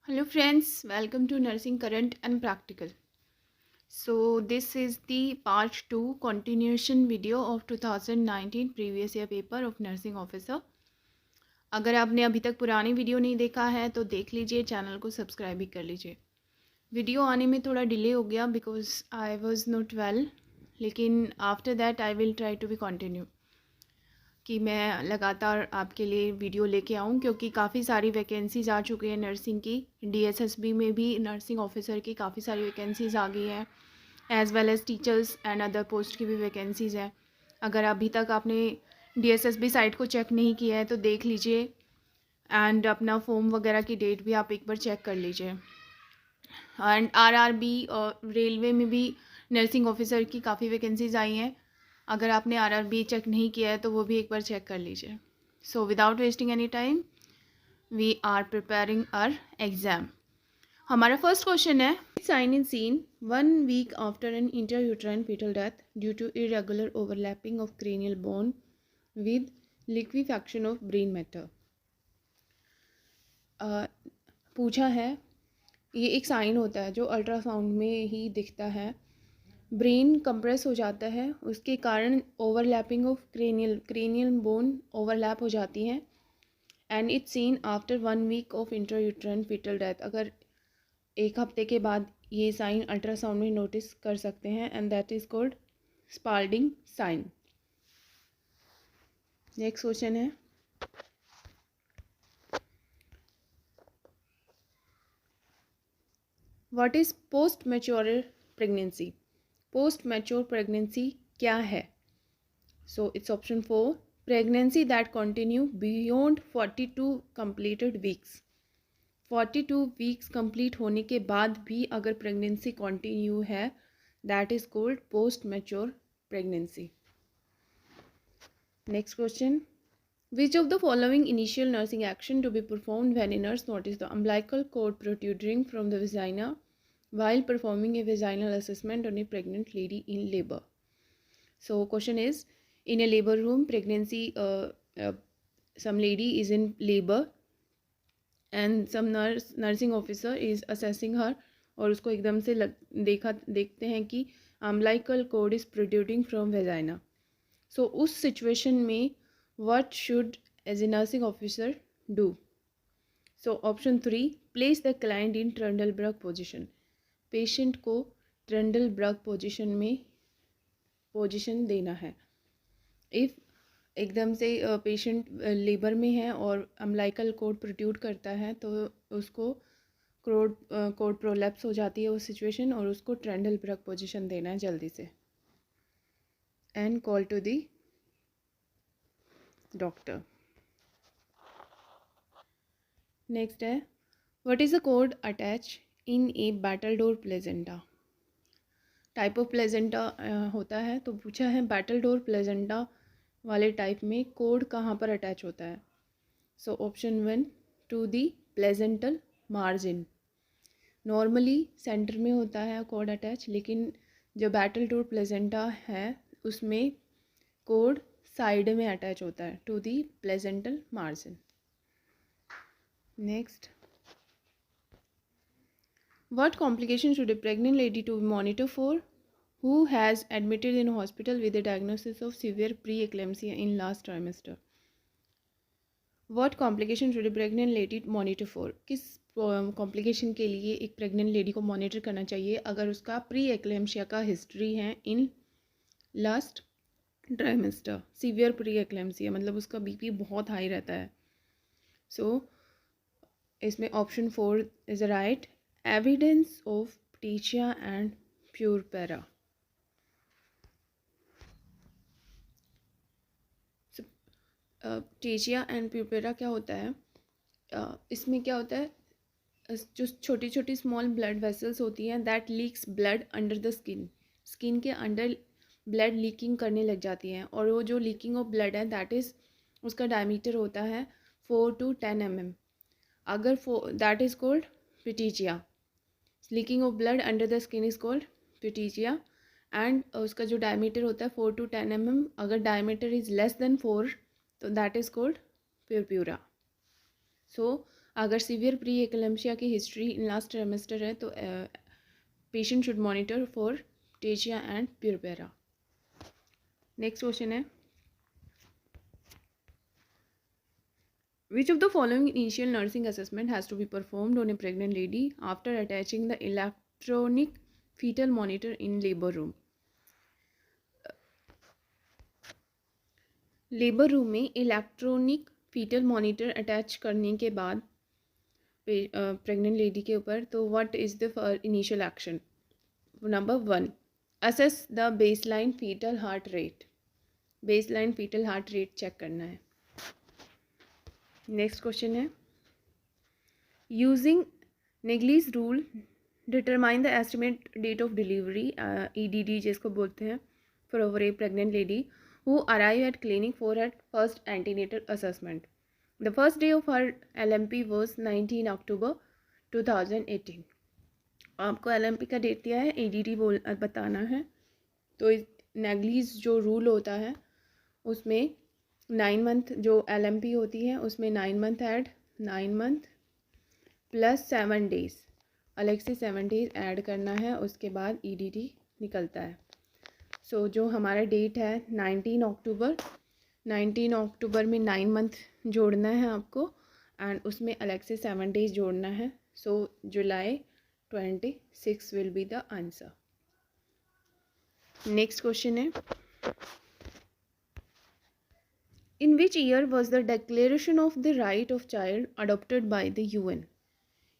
Hello friends, welcome to Nursing Current and Practical. So this is the part 2 continuation video of 2019 previous year paper of nursing officer. अगर आपने अभी तक पुरानी video नहीं देखा है तो देख लीजिए, चैनल को सब्सक्राइब भी कर लीजिए। वीडियो आने में थोड़ा डिले हो गया because I was not well, लेकिन after that I will try to be continue कि मैं लगातार आपके लिए वीडियो लेके आऊँ, क्योंकि काफ़ी सारी वैकेंसीज़ आ चुकी हैं नर्सिंग की। डीएसएसबी में भी नर्सिंग ऑफिसर की काफ़ी सारी वैकेंसीज़ आ गई हैं, as well as teachers and other post की भी वैकेंसीज़ हैं। अगर अभी तक आपने डीएसएसबी साइट को चेक नहीं किया है तो देख लीजिए, एंड अपना फॉर्म वगैरह की डेट भी आप एक बार चेक कर लीजिए। एंड आरआरबी और रेलवे में भी नर्सिंग ऑफिसर की काफ़ी वैकेंसीज़ आई हैं। अगर आपने आरआरबी चेक नहीं किया है तो वो भी एक बार चेक कर लीजिए। So without wasting any time we are preparing our exam. हमारा फर्स्ट क्वेश्चन है, sign in seen 1 week after an intrauterine fetal death due to irregular overlapping of cranial bone with liquefaction of brain matter। पूछा है, ये एक sign होता है जो ultrasound में ही दिखता है। ब्रेन कंप्रेस हो जाता है, उसके कारण overlapping of cranial bone overlap हो जाती हैं, and it's seen after 1 week of intrauterine fetal death. अगर एक हफ्ते के बाद ये साइन अल्ट्रासाउंड में नोटिस कर सकते हैं, and that is called Spalding sign. Next question है, what is post mature pregnancy. Post mature pregnancy क्या है? So it's option 4, pregnancy that continue beyond 42 completed weeks। 42 weeks complete होने के बाद भी अगर प्रेगनेंसी कंटिन्यू है, that is called post mature pregnancy. Next question, which of the following initial nursing action to be performed when a nurse notice the umbilical cord protruding from the vagina while performing a vaginal assessment on a pregnant lady in labor। So question is, in a labor room, some lady is in labor and some nursing officer is assessing her, और उसको एकदम से देखते हैं कि umbilical cord is protruding from vagina। So उस situation में what should as a nursing officer do? So option 3, place the client in Trendelenburg position। Patient को ट्रेंडलबर्ग पोजीशन देना है। इफ़ एकदम से पेशेंट लेबर में है और अम्बिलिकल कॉर्ड प्रोट्रूड करता है तो उसको कॉर्ड प्रोलैप्स हो जाती है उस सिचुएशन, और उसको ट्रेंडलबर्ग पोजीशन देना है जल्दी से, and call to the doctor. Next है, what is the cord attach in a battledore placenta. Type of placenta होता है, तो पूछा है बैटल डोर प्लेजेंटा वाले टाइप में कोड कहाँ पर अटैच होता है। सो option 1, to the placental margin. Normally centre में होता है कोड अटैच, लेकिन जो बैटल डोर प्लेजेंटा है उसमें कोड साइड में अटैच होता है, to the placental margin. Next, what complication should a pregnant lady to monitor for who has admitted in hospital with a diagnosis of severe preeclampsia in last trimester? What complication should a pregnant lady monitor for? किस complication के लिए एक pregnant lady को monitor करना चाहिए अगर उसका pre eclampsia का हिस्ट्री है इन last trimester. Severe pre eclampsia मतलब उसका बीपी बहुत हाई रहता है। सो इसमें option 4 is right, evidence of pterygia and puerpera। pterygia and puerpera क्या होता है? इसमें क्या होता है, जो छोटी छोटी स्मॉल ब्लड वेसल्स होती हैं that leaks blood under the skin के अंडर ब्लड लीकिंग करने लग जाती हैं, और वो जो लीकिंग ऑफ ब्लड है दैट इज़ उसका डायमीटर होता है 4 to 10 mm। अगर that is called pterygia। Leaking of blood under the skin is called pterygia, and उसका जो डायमीटर होता है 4 to 10 mm। अगर डायमीटर इज लेस देन 4 तो that is called puerpera। So अगर सीवियर प्री एक्लेम्पसिया की history in last trimester है तो पेशेंट शुड मॉनिटर फॉर टेजिया एंड प्यूरपेरा। नेक्स्ट क्वेश्चन है, which of the following initial nursing assessment has to be performed on a pregnant lady after attaching the electronic fetal monitor in labor room? Labour room में electronic fetal monitor attach करने के बाद pregnant lady के ऊपर, तो what is the initial action? Number 1, assess the baseline fetal heart rate. Baseline fetal heart rate check करना है। Next question है, using Naegele's rule determine the estimate date of delivery, EDD जिसको बोलते हैं, for over a pregnant lady who arrived at clinic for her first antenatal assessment. The first day of her LMP was 19 October 2018. आपको LMP का date दिया है, EDD बताना है। तो नेग्लीज जो रूल होता है उसमें 9 मंथ जो LMP होती है उसमें 9 month add, 9 month plus 7 days, अलग से 7 डेज ऐड करना है, उसके बाद EDD निकलता है। सो जो हमारा डेट है 19 अक्टूबर, 19 अक्टूबर में 9 मंथ जोड़ना है आपको एंड उसमें अलग से 7 डेज जोड़ना है। So July 26 will be the answer. Next question है, in which year was the declaration of the right of child adopted by the UN?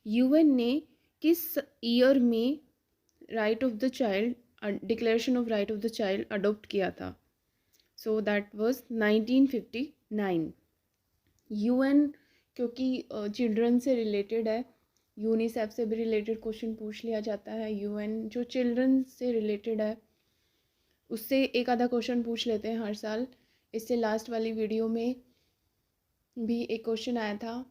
UN ने किस ईयर में right of the child, declaration of right of the child adopt किया था? So that was 1959। UN क्योंकि children से related है, UNICEF से भी रिलेटेड क्वेश्चन पूछ लिया जाता है। UN जो चिल्ड्रन से रिलेटेड है उससे एक आधा क्वेश्चन पूछ लेते हैं हर साल। इससे लास्ट वाली वीडियो में भी एक क्वेश्चन आया था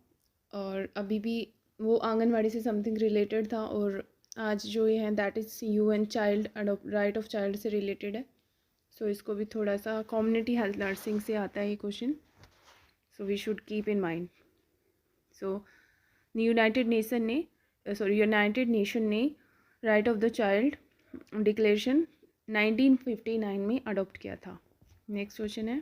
और अभी भी वो आंगनवाड़ी से समथिंग रिलेटेड था, और आज जो ये है that is UN child right of child से रिलेटेड है। सो इसको भी थोड़ा सा कम्युनिटी हेल्थ नर्सिंग से आता है ये question, so we should keep in mind. So United Nation ने right of the child declaration 1959 में अडोप्ट किया था। नेक्स्ट क्वेश्चन है,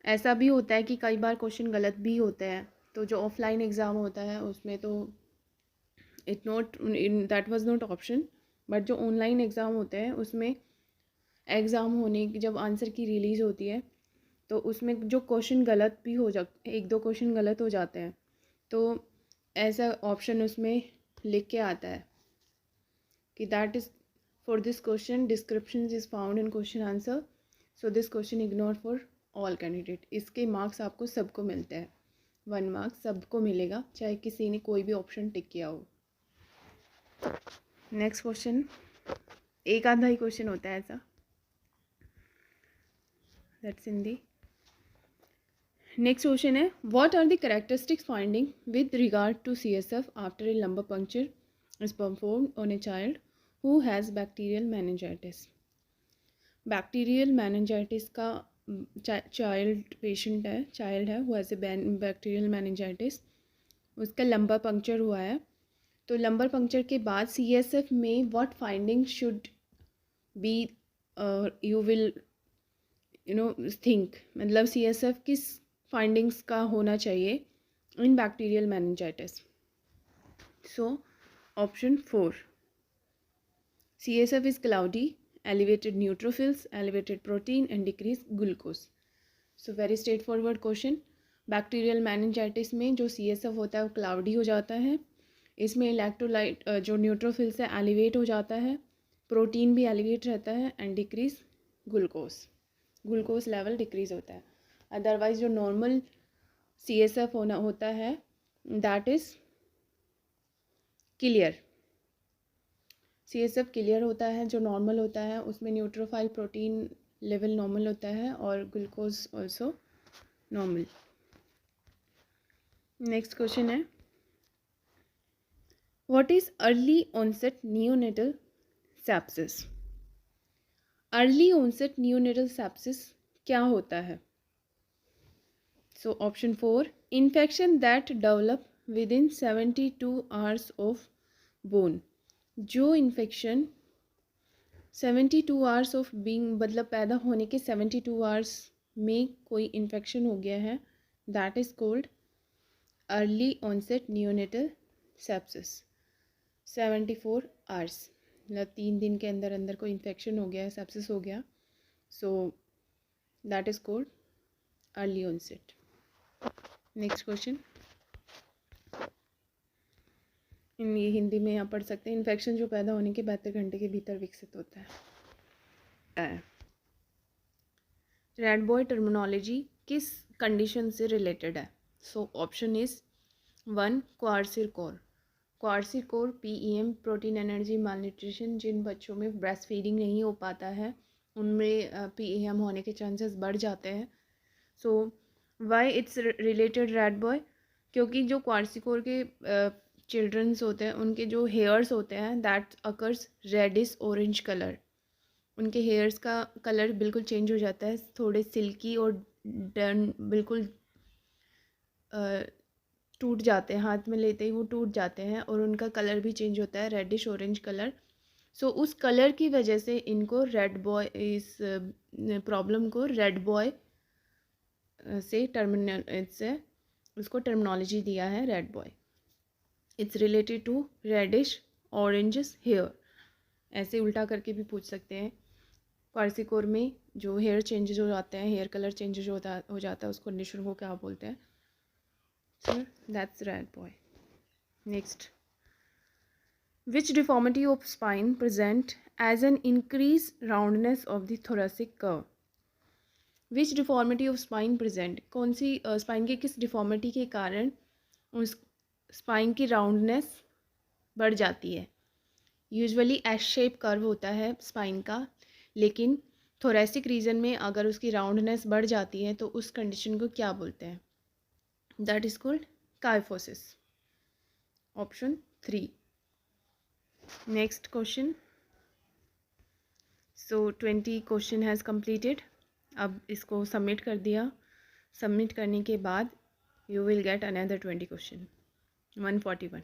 ऐसा भी होता है कि कई बार क्वेश्चन गलत भी होते हैं, तो जो ऑफलाइन एग्ज़ाम होता है उसमें तो that was not option, but जो ऑनलाइन एग्ज़ाम होते हैं उसमें एग्ज़ाम होने की जब आंसर की रिलीज़ होती है तो उसमें जो क्वेश्चन गलत भी हो जाते, एक दो क्वेश्चन गलत हो जाते हैं, तो ऐसा ऑप्शन उसमें लिख के आता है कि that is for this question description is found in question answer, so this question ignore for all candidate. इसके मार्क्स आपको सबको मिलते हैं, 1 मार्क्स सबको मिलेगा, चाहे किसी ने कोई भी ऑप्शन टिक किया हो। नेक्स्ट क्वेश्चन, एक आधा ही क्वेश्चन होता है ऐसा, that's in the. Next question है, what are the characteristics finding with regard to CSF after a lumbar puncture is performed on a child who has bacterial meningitis? Bacterial meningitis का child है who has a bacterial meningitis, उसका lumbar puncture हुआ है, तो lumbar puncture के बाद CSF में what finding should be, you will think, मतलब CSF किस फाइंडिंग्स का होना चाहिए in bacterial meningitis? So option 4, CSF is cloudy, elevated neutrophils, elevated protein and decreased glucose. So very straightforward question. Bacterial meningitis में जो CSF होता है वो क्लाउडी हो जाता है, इसमें इलेक्ट्रोलाइट जो न्यूट्रोफिल्स है एलिवेट हो जाता है, प्रोटीन भी एलिवेट रहता है and decrease glucose level decrease होता है। अदरवाइज जो नॉर्मल CSF होता है that is clear, CSF clear होता है, जो नॉर्मल होता है उसमें न्यूट्रोफाइल प्रोटीन लेवल नॉर्मल होता है और glucose also normal. Next question है, what is early onset neonatal sepsis? Early onset neonatal sepsis क्या होता है? सो option 4, infection that develop within 72 hours of born. जो इन्फेक्शन 72 आवर्स ऑफ बीइंग मतलब पैदा होने के 72 आवर्स में कोई इन्फेक्शन हो गया है, that is called early onset neonatal sepsis. 74 hours मतलब 3 दिन के अंदर अंदर कोई इन्फेक्शन हो गया है, सेप्सिस हो गया, so that is called early onset. Next question, ये हिंदी में यहाँ पढ़ सकते हैं। इन्फेक्शन जो पैदा होने के 72 घंटे के भीतर विकसित होता है। रेड बॉय टर्मिनोलॉजी किस कंडीशन से रिलेटेड है? सो option is 1, kwashiorkor. Kwashiorkor PEM protein energy malnutrition, जिन बच्चों में ब्रेस्ट फीडिंग नहीं हो पाता है उनमें PEM होने के चांसेस बढ़ जाते हैं। So why it's related red boy? क्योंकि जो क्वार्सिकोर के चिल्ड्रंस होते हैं उनके जो हेयर्स होते हैं that occurs reddish orange colour, उनके हेयर्स का कलर बिल्कुल चेंज हो जाता है, थोड़े सिल्की और डन बिल्कुल टूट जाते हैं, हाथ में लेते ही वो टूट जाते हैं और उनका कलर भी चेंज होता है रेडिश ऑरेंज कलर। सो उस कलर की वजह से इनको रेड बॉय, इस प्रॉब्लम को रेड बॉय से उसको टर्मिनोलॉजी दिया है red boy. It's related to reddish oranges hair. ऐसे उल्टा करके भी पूछ सकते हैं। क्वार्सिकोर में जो हेयर चेंजेस हो जाते हैं, हेयर कलर चेंजेस हो जाता है, उस कंडीशन को क्या बोलते हैं? Sir that's red boy. Next, which deformity of spine present as an increase roundness of the thoracic curve? Which deformity of spine present, कौन सी स्पाइन के किस डिफॉर्मिटी के कारण उस स्पाइन की राउंडनेस बढ़ जाती है? यूजुअली एस शेप कर्व होता है स्पाइन का, लेकिन थोरेसिक रीजन में अगर उसकी राउंडनेस बढ़ जाती है तो उस कंडीशन को क्या बोलते हैं? That is called kyphosis. Option 3। Next question. So 20 question has completed. अब इसको सबमिट कर दिया। सबमिट करने के बाद you will get another 20 question. 141।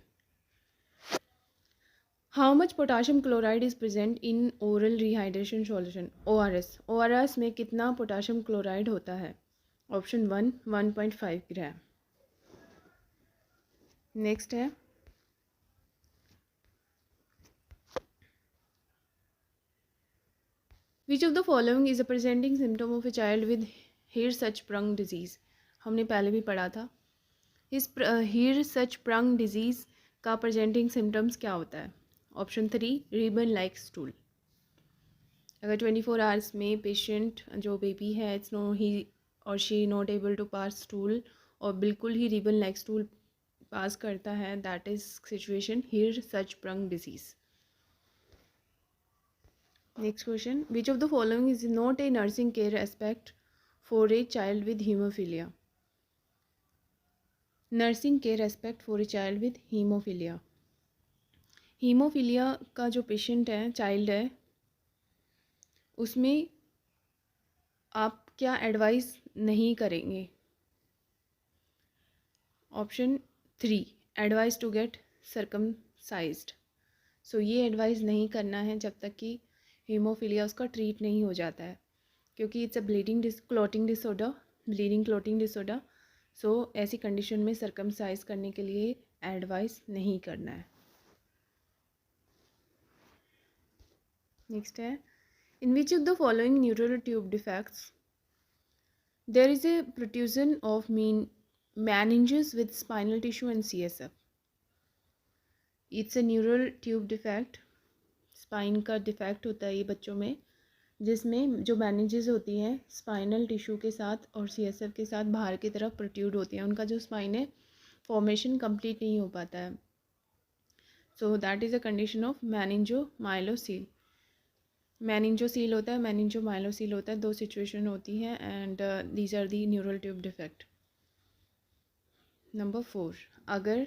How much potassium chloride is present in oral rehydration solution? ORS। ORS में कितना पोटाशियम क्लोराइड होता है? Option 1, 1.5 gram. नेक्स्ट है, which of the following is a presenting symptom of a child with Hirschsprung disease? हमने पहले भी पढ़ा था। इस हिरसचस्प्रंग डिजीज़ का प्रेजेंटिंग सिम्टम्स क्या होता है? Option 3, ribbon like stool. अगर 24 आवर्स में पेशेंट जो बेबी है इट्स नो ही और she not able to pass stool और बिल्कुल ही रिबन लाइक स्टूल पास करता है, that is situation Hirschsprung disease. Next question, which of the following is not a nursing care aspect for a child with haemophilia? Nursing care aspect for a child with haemophilia. Haemophilia का जो patient है, child है, उसमें आप क्या advice नहीं करेंगे? Option 3, advice to get circumcised. So ये एडवाइस नहीं करना है जब तक कि हीमोफीलिया उसका ट्रीट नहीं हो जाता है, क्योंकि इट्स अ क्लॉटिंग डिसऑर्डर। सो ऐसी कंडीशन में सर्कमसाइज करने के लिए एडवाइस नहीं करना है। नेक्स्ट है, in which of the following neural tube defects there is a protrusion of meninges with spinal tissue and CSF? It's a neural tube defect, spine का डिफेक्ट होता है ये बच्चों में, जिसमें जो meninges होती हैं स्पाइनल टिश्यू के साथ और CSF के साथ बाहर की तरफ प्रोट्रूड होती हैं, उनका जो स्पाइन है फॉर्मेशन कंप्लीट नहीं हो पाता है। So that is a condition of meningomyelocele. Meningocele होता है, मेनिंजोमाइलोसील होता है, दो सिचुएशन होती हैं and these are the neural tube defect. Number 4, अगर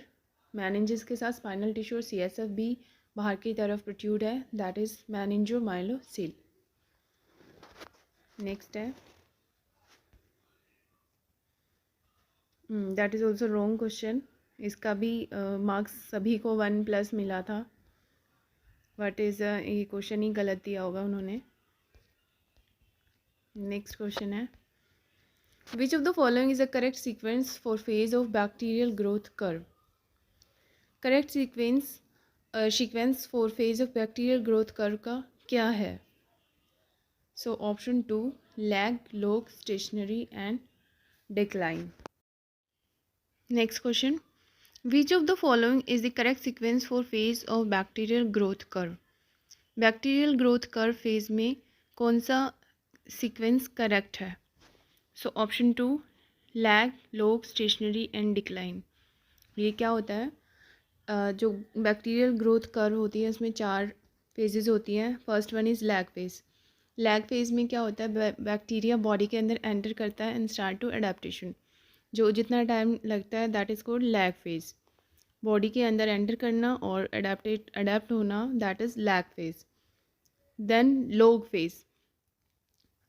मेनिंजेस के साथ स्पाइनल टिश्यू और CSF भी बाहर की तरफ प्रोट्रूड है, दैट इज़ मेनिंजोमाइलोसील। नेक्स्ट है, that is also wrong question. इसका भी मार्क्स सभी को 1+ मिला था. बट ये क्वेश्चन ही गलत दिया होगा उन्होंने. नेक्स्ट क्वेश्चन है, which of the following is the correct sequence for phase of bacterial growth curve. Correct sequence for phase of bacterial growth curve का क्या है? सो option 2, lag, log, stationary and decline. Next question, which of the following is the correct sequence for phase of bacterial growth curve. Bacterial growth curve phase में कौन सा sequence correct है? सो option 2, lag, log, stationary and decline. ये क्या होता है? जो bacterial growth curve होती है उसमें 4 फेजेस होती हैं. First one is lag phase. Lag phase में क्या होता है? बैक्टीरिया बॉडी के अंदर एंटर करता है एंड स्टार्ट टू अडेप्टेशन. जो जितना टाइम लगता है that is called lag phase. Body के अंदर एंटर करना और अडेप्ट होना, that is lag phase. Then log phase.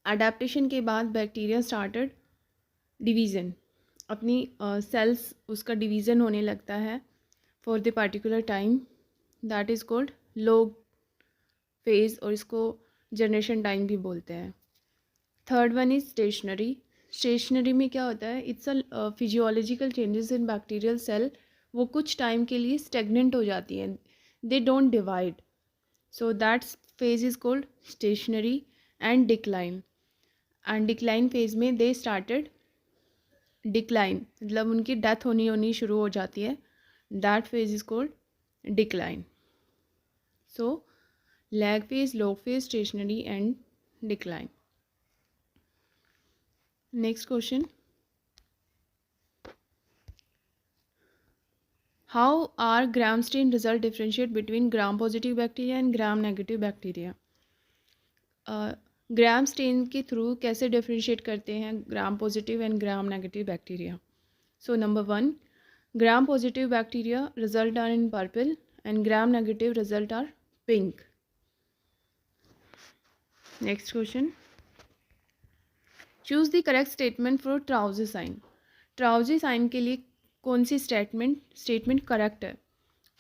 Adaptation के बाद बैक्टीरिया स्टार्टेड डिवीज़न. अपनी सेल्स उसका डिवीज़न होने लगता है for the particular time, that is called log phase और इसको जनरेशन टाइम भी बोलते हैं. Third one is stationary. Stationary में क्या होता है? It's a physiological changes in bacterial cell. वो कुछ टाइम के लिए स्टेगनेंट हो जाती हैं, they don't divide. So that's phase is called stationary. And decline. And decline phase में दे स्टार्टेड डिक्लाइन, मतलब उनकी डेथ होनी शुरू हो जाती है. That phase is called decline. So lag phase, log phase, stationary and decline. Next question, how are gram stain result differentiate between gram positive bacteria and gram negative bacteria. Gram stain के through कैसे differentiate करते हैं gram positive and gram negative bacteria. So number 1, gram positive bacteria result are in purple and gram negative result are pink. Next question, choose the correct statement for ट्राउजी sign. Trousseau sign के लिए कौन सी statement correct है?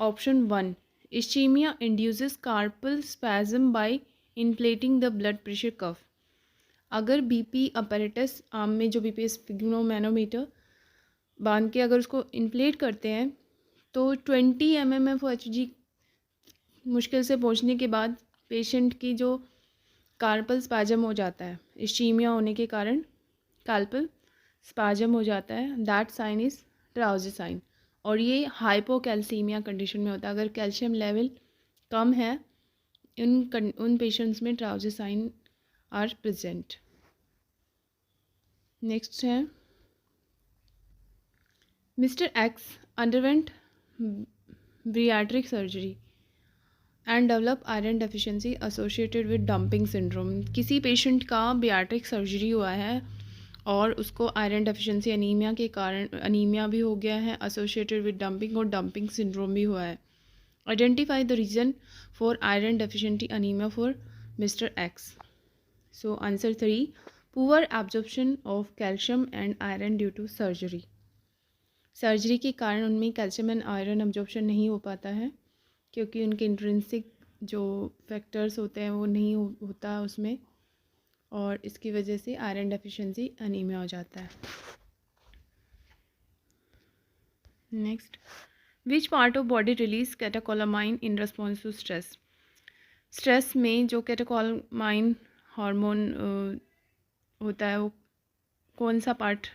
Option 1, ischaemia induces carpal spasm by inflating the blood pressure curve. अगर BP apparatus arm में जो BP sphygmomanometer बांध के अगर उसको इन्फ्लेट करते हैं तो 20 mmHg मुश्किल से पहुंचने के बाद पेशेंट की जो कार्पल स्पैज्म हो जाता है, इश्चीमिया होने के कारण कार्पल स्पैज्म हो जाता है. That sign is Trousseau sign. और ये हाइपोकैल्सीमिया कंडीशन में होता है. अगर कैल्शियम लेवल कम है उन पेशेंट्स में Trousseau sign are present. Next है, mister X underwent bariatric surgery and develop iron deficiency associated with dumping syndrome. किसी पेशेंट का ब्रियाट्रिक सर्जरी हुआ है और उसको आयरन डेफिशिएंसी अनीमिया के कारण अनीमिया भी हो गया है एसोसिएटेड विद डंपिंग, और डंपिंग सिंड्रोम भी हुआ है. Identify the reason for iron deficiency anaemia for mister X. So answer 3, poor absorption of calcium and iron due to surgery. Surgery के कारण उनमें कैल्शियम एंड आयरन एब्जॉर्प्शन नहीं हो पाता है क्योंकि उनके इंट्रिंसिक जो फैक्टर्स होते हैं वो नहीं होता उसमें, और इसकी वजह से आयरन डेफिशिएंसी अनीमिया हो जाता है. Next, which part of body release catecholamine in response to stress. Stress में जो कैटेकोलामाइन हार्मोन होता है वो कौन सा पार्ट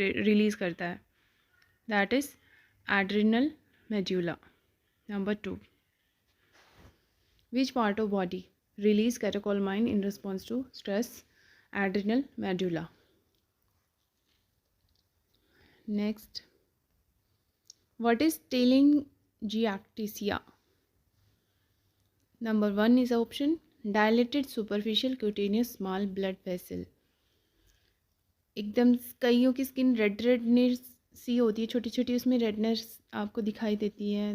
रिलीज़ करता है? That is adrenal medulla. Number 2, which part of body release catecholamine in response to stress? Adrenal medulla. Next, what is telangiectasia? Number 1 is option, dilated superficial cutaneous small blood vessel. एकदम कईयों की skin redness सी होती है, छोटी छोटी उसमें redness आपको दिखाई देती है.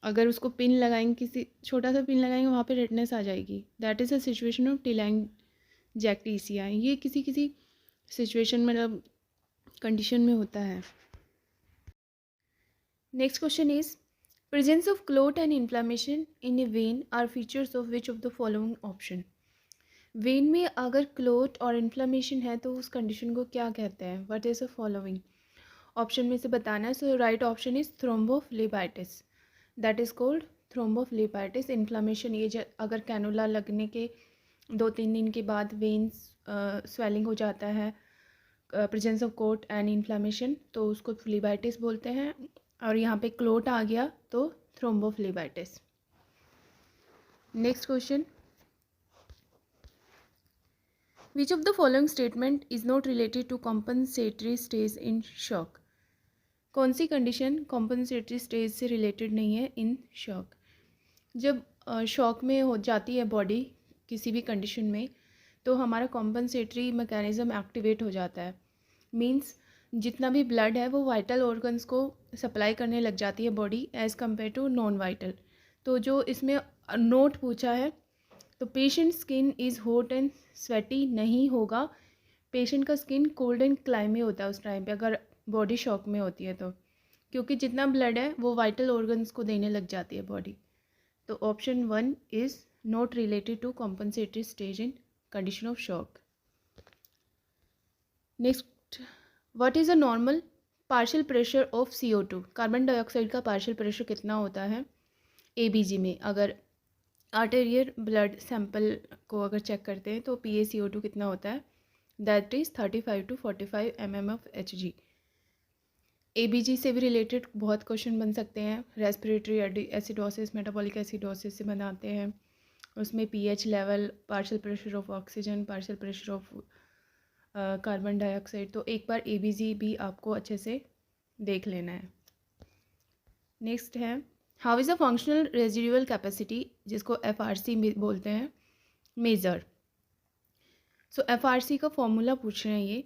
अगर उसको पिन लगाएंगे, किसी छोटा सा पिन लगाएंगे वहाँ पे रेडनेस आ जाएगी. That is a situation of telangiectasia. ये किसी सिचुएशन में मतलब कंडीशन में होता है। Next question is presence of clot and inflammation in a vein are features of which of the following option. Vein में अगर क्लोट और इन्फ्लामेशन है तो उस कंडीशन को क्या कहते हैं? What is the following? Option में से बताना है। So right option is thrombophlebitis, that is called thrombophlebitis. Inflammation ये अगर कैनुला लगने के 2-3 दिन के बाद वेन्स स्वेलिंग हो जाता है, presence of clot and inflammation, तो उसको फ्लेबाइटिस बोलते हैं। और यहाँ पे क्लोट आ गया तो thrombophlebitis. Next question, which of the following statement is not related to compensatory stage in shock? कौन सी कंडीशन कॉम्पनसेटरी स्टेज से रिलेटेड नहीं है इन शॉक? जब शॉक में हो जाती है बॉडी किसी भी कंडीशन में, तो हमारा कॉम्पनसेटरी मैकेनिज़्म एक्टिवेट हो जाता है। मींस जितना भी ब्लड है वो वाइटल ऑर्गन्स को सप्लाई करने लग जाती है body as compare to non vital. तो जो इसमें नोट पूछा है, तो patient skin is hot and sweaty नहीं होगा। पेशेंट का स्किन कोल्ड एंड क्लाइमी होता है उस टाइम पे अगर बॉडी शॉक में होती है तो, क्योंकि जितना ब्लड है वो वाइटल ऑर्गन्स को देने लग जाती है बॉडी। तो option 1 is not related to compensatory stage in condition of shock. Next, what is a normal partial pressure of CO2? Carbon dioxide का पार्शियल प्रेशर कितना होता है ABG में? अगर आर्टेरियल ब्लड सैंपल को अगर चेक करते हैं तो PaCO2 कितना होता है? That is 35 to 45 mm of Hg। ABG से भी रिलेटेड बहुत क्वेश्चन बन सकते हैं। रेस्पिरेटरी एसिडोसिस, मेटाबॉलिक एसिडोसिस से बनाते हैं। उसमें pH level, partial pressure of oxygen, partial pressure of carbon dioxide. तो एक बार ABG भी आपको अच्छे से देख लेना है। नेक्स्ट है, how is a functional residual capacity, जिसको FRC बोलते हैं, मेजर? सो FRC का फॉर्मूला पूछ रहे हैं ये।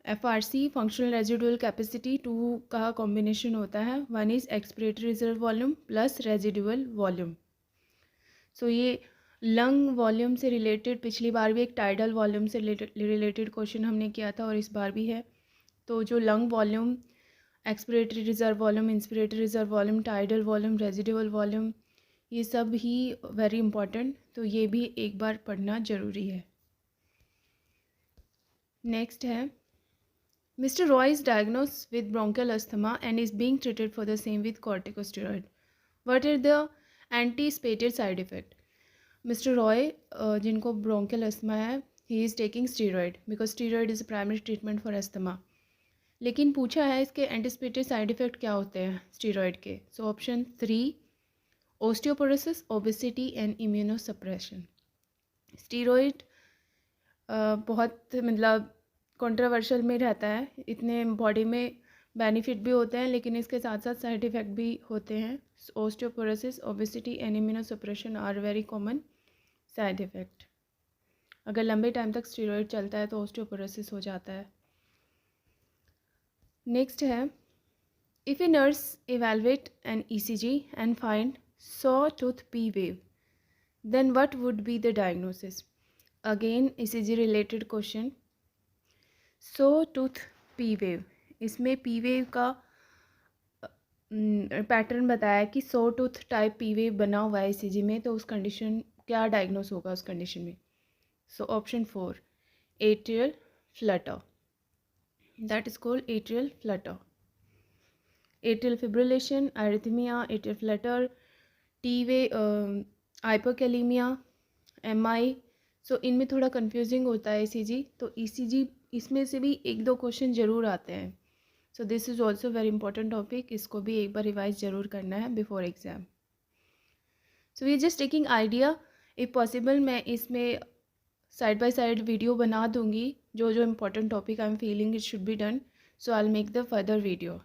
FRC फंक्शनल रेजिडुअल कैपेसिटी 2 का कॉम्बिनेशन होता है। 1 is expiratory reserve volume plus residual volume. So ये लंग वॉल्यूम से रिलेटेड पिछली बार भी एक टाइडल वॉल्यूम से रिलेटेड क्वेश्चन हमने किया था और इस बार भी है। तो जो lung volume, expiratory reserve volume, inspiratory reserve volume, tidal volume, residual volume, ये सब ही वेरी इंपॉर्टेंट, तो ये भी एक बार पढ़ना ज़रूरी है। नेक्स्ट है, Mr. Roy is diagnosed with bronchial asthma and is being treated for the same with corticosteroid. What are the anticipated side effect? Mr. Roy जिनको bronchial asthma है, he is taking steroid because steroid is a primary treatment for asthma. लेकिन पूछा है इसके anticipated side effect क्या होते हैं steroid के? So option 3, osteoporosis, obesity and immunosuppression. steroid बहुत मतलब कंट्रोवर्शियल में रहता है। इतने बॉडी में बेनिफिट भी होते हैं लेकिन इसके साथ साथ साइड इफ़ेक्ट भी होते हैं। Osteoporosis, obesity and immunosuppression are very common side effect. अगर लंबे टाइम तक स्टेरॉइड चलता है तो ओस्टियोपोरोसिस हो जाता है। नेक्स्ट है, if a nurse evaluate an ECG and find saw tooth P wave, then what would be the diagnosis? Again ECG related question. Saw tooth P wave, इसमें P wave का pattern बताया कि saw tooth type P wave बना हुआ है ECG में, तो उस कंडीशन क्या डायग्नोस होगा उस कंडीशन में? सो option 4, atrial Flutter, that is called atrial Flutter. Atrial fibrillation, arrhythmia, atrial Flutter, T way, hypokalemia, MI। सो इनमें थोड़ा कंफ्यूजिंग होता है ECG, तो ECG इसमें से भी 1-2 क्वेश्चन ज़रूर आते हैं। So this is also very important topic, इसको भी एक बार रिवाइज ज़रूर करना है before exam. So we just taking idea, if possible मैं इसमें साइड बाय साइड वीडियो बना दूंगी जो जो important topic I am feeling it should be done, so I will make the further video.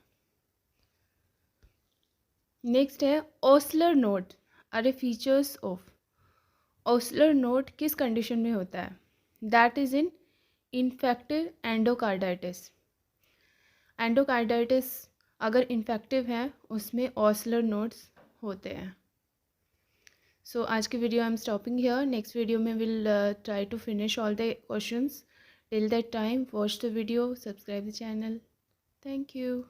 Next है, Osler node are a features of. Osler node किस condition में होता है? That is in infective endocarditis. Endocarditis अगर infective है उसमें Osler nodes होते हैं। सो आज की video I am stopping here. Next video में will try to finish all the questions Till that time, watch the video, subscribe the channel. Thank you.